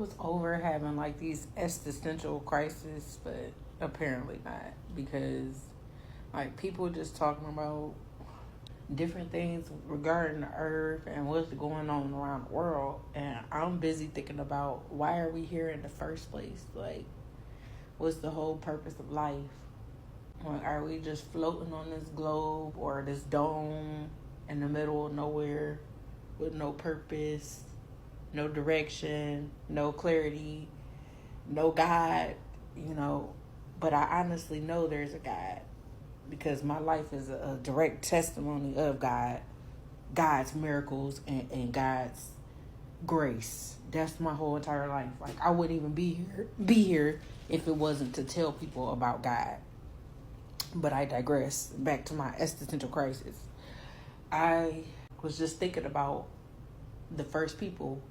was over having like these existential crises, but apparently not, because like people just talking about different things regarding the earth and what's going on around the world, and I'm busy thinking about why are we here in the first place? Like, what's the whole purpose of life? Like, are we just floating on this globe or this dome in the middle of nowhere with no purpose, no direction, no clarity, no God, you know? But I honestly know there's a God, because my life is a direct testimony of God, God's miracles, and God's grace. That's my whole entire life. Like, I wouldn't even be here if it wasn't to tell people about God. But I digress. Back to my existential crisis. I was just thinking about the first people,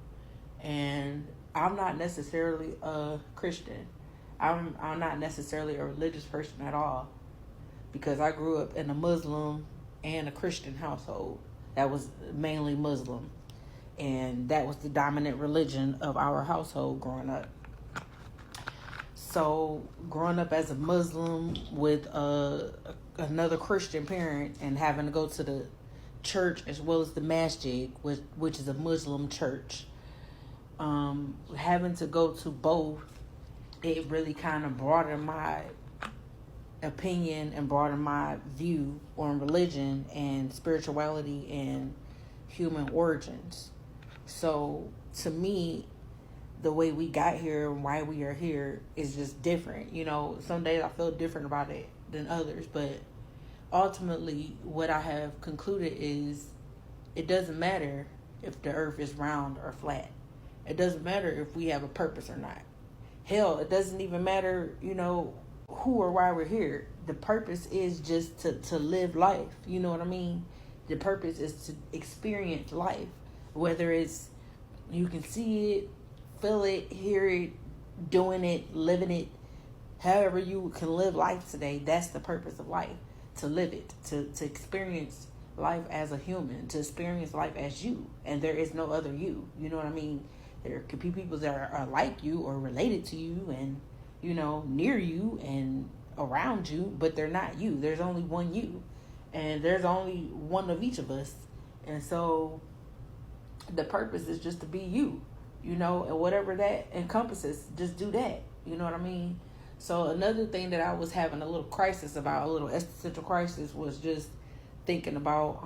and I'm not necessarily a Christian. I'm not necessarily a religious person at all, because I grew up in a Muslim and a Christian household that was mainly Muslim, and that was the dominant religion of our household growing up. So growing up as a Muslim with another Christian parent and having to go to the church as well as the masjid, which is a Muslim church, having to go to both, it really kind of broadened my opinion and broadened my view on religion and spirituality and human origins. So to me, the way we got here and why we are here is just different. You know, some days I feel different about it than others, but ultimately what I have concluded is it doesn't matter if the earth is round or flat. It doesn't matter if we have a purpose or not. Hell, it doesn't even matter, you know, who or why we're here. The purpose is just to live life. You know what I mean? The purpose is to experience life, whether it's you can see it, feel it, hear it, doing it, living it. However you can live life today, that's the purpose of life. To live it, to experience life as a human, to experience life as you. And there is no other you. You know what I mean? There could be people that are like you or related to you and, you know, near you and around you, but they're not you. There's only one you. And there's only one of each of us. And so the purpose is just to be you, you know, and whatever that encompasses, just do that. You know what I mean? So another thing that I was having a little crisis about, a little existential crisis, was just thinking about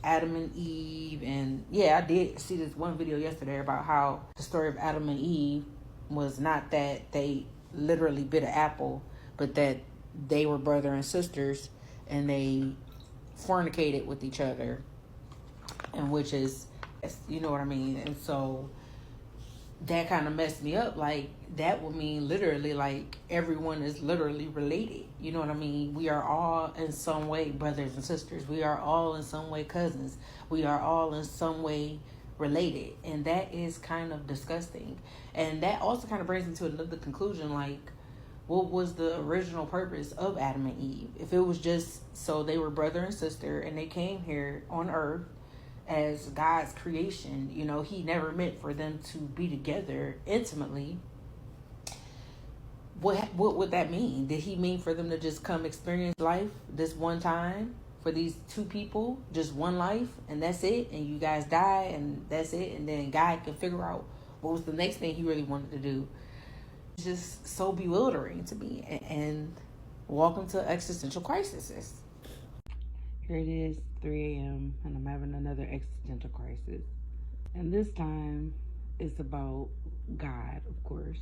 Adam and Eve. And yeah, I did see this one video yesterday about how the story of Adam and Eve was not that they literally bit an apple, but that they were brother and sisters and they fornicated with each other, and which is, you know what I mean? And so that kind of messed me up. Like, that would mean literally like everyone is literally related. You know what I mean? We are all in some way brothers and sisters. We are all in some way cousins. We are all in some way related. And that is kind of disgusting. And that also kind of brings me to another conclusion. Like, what was the original purpose of Adam and Eve? If it was just so they were brother and sister and they came here on earth as God's creation, you know, he never meant for them to be together intimately. What would that mean? Did he mean for them to just come experience life this one time for these two people, just one life, and that's it, and you guys die and that's it, and then God can figure out what was the next thing he really wanted to do? It's just so bewildering to me. And welcome to existential crises. Here it is, 3 a.m., and I'm having another existential crisis. And this time, it's about God, of course,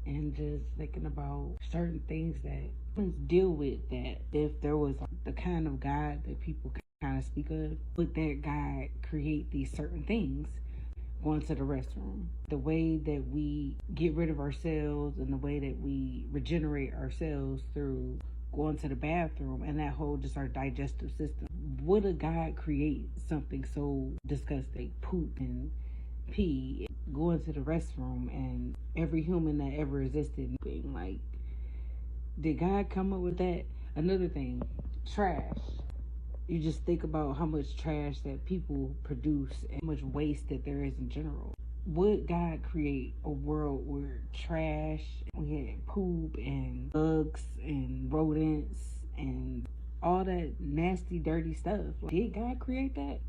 and just thinking about certain things that humans deal with, that if there was the kind of God that people kind of speak of, would that God create these certain things? Going to the restroom, the way that we get rid of ourselves and the way that we regenerate ourselves through going to the bathroom, and that whole just our digestive system. Would a God create something so disgusting? Poop and pee, going to the restroom, and every human that ever existed being like, did God come up with that? Another thing, trash. You just think about how much trash that people produce and how much waste that there is in general. would God create a world where trash, we had poop and bugs and rodents and all that nasty, dirty stuff? Did God create that?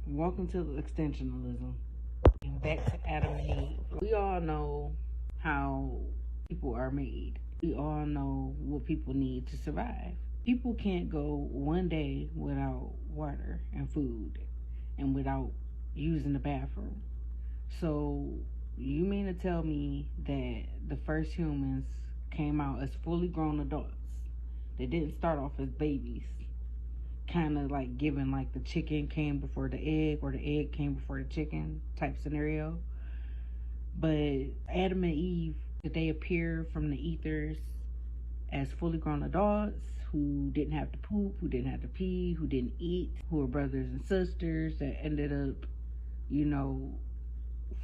Welcome to extensionalism. And back to Adam and Eve. We all know how people are made. We all know what people need to survive. People can't go one day without water and food and without using the bathroom. So you mean to tell me that the first humans came out as fully grown adults? They didn't start off as babies, kind of like given like the chicken came before the egg or the egg came before the chicken type scenario. But Adam and Eve, did they appear from the ethers as fully grown adults who didn't have to poop, who didn't have to pee, who didn't eat, who were brothers and sisters that ended up, you know,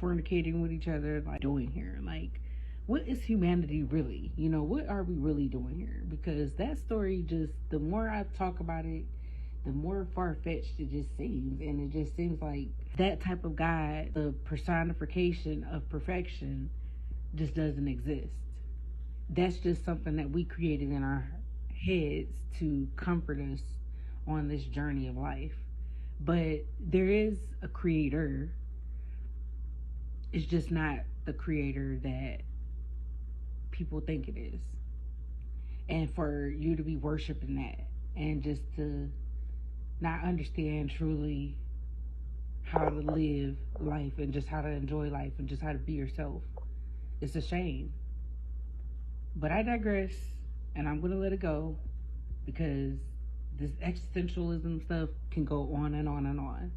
fornicating with each other? Like, doing here? Like, what is humanity really? You know, what are we really doing here? Because that story, just the more I talk about it, the more far-fetched it just seems. And it just seems like that type of God, the personification of perfection, just doesn't exist. That's just something that we created in our heads to comfort us on this journey of life. But there is a creator. It's just not the creator that people think it is. And for you to be worshiping that and just to not understand truly how to live life and just how to enjoy life and just how to be yourself, it's a shame. But I digress, and I'm going to let it go because this existentialism stuff can go on and on and on.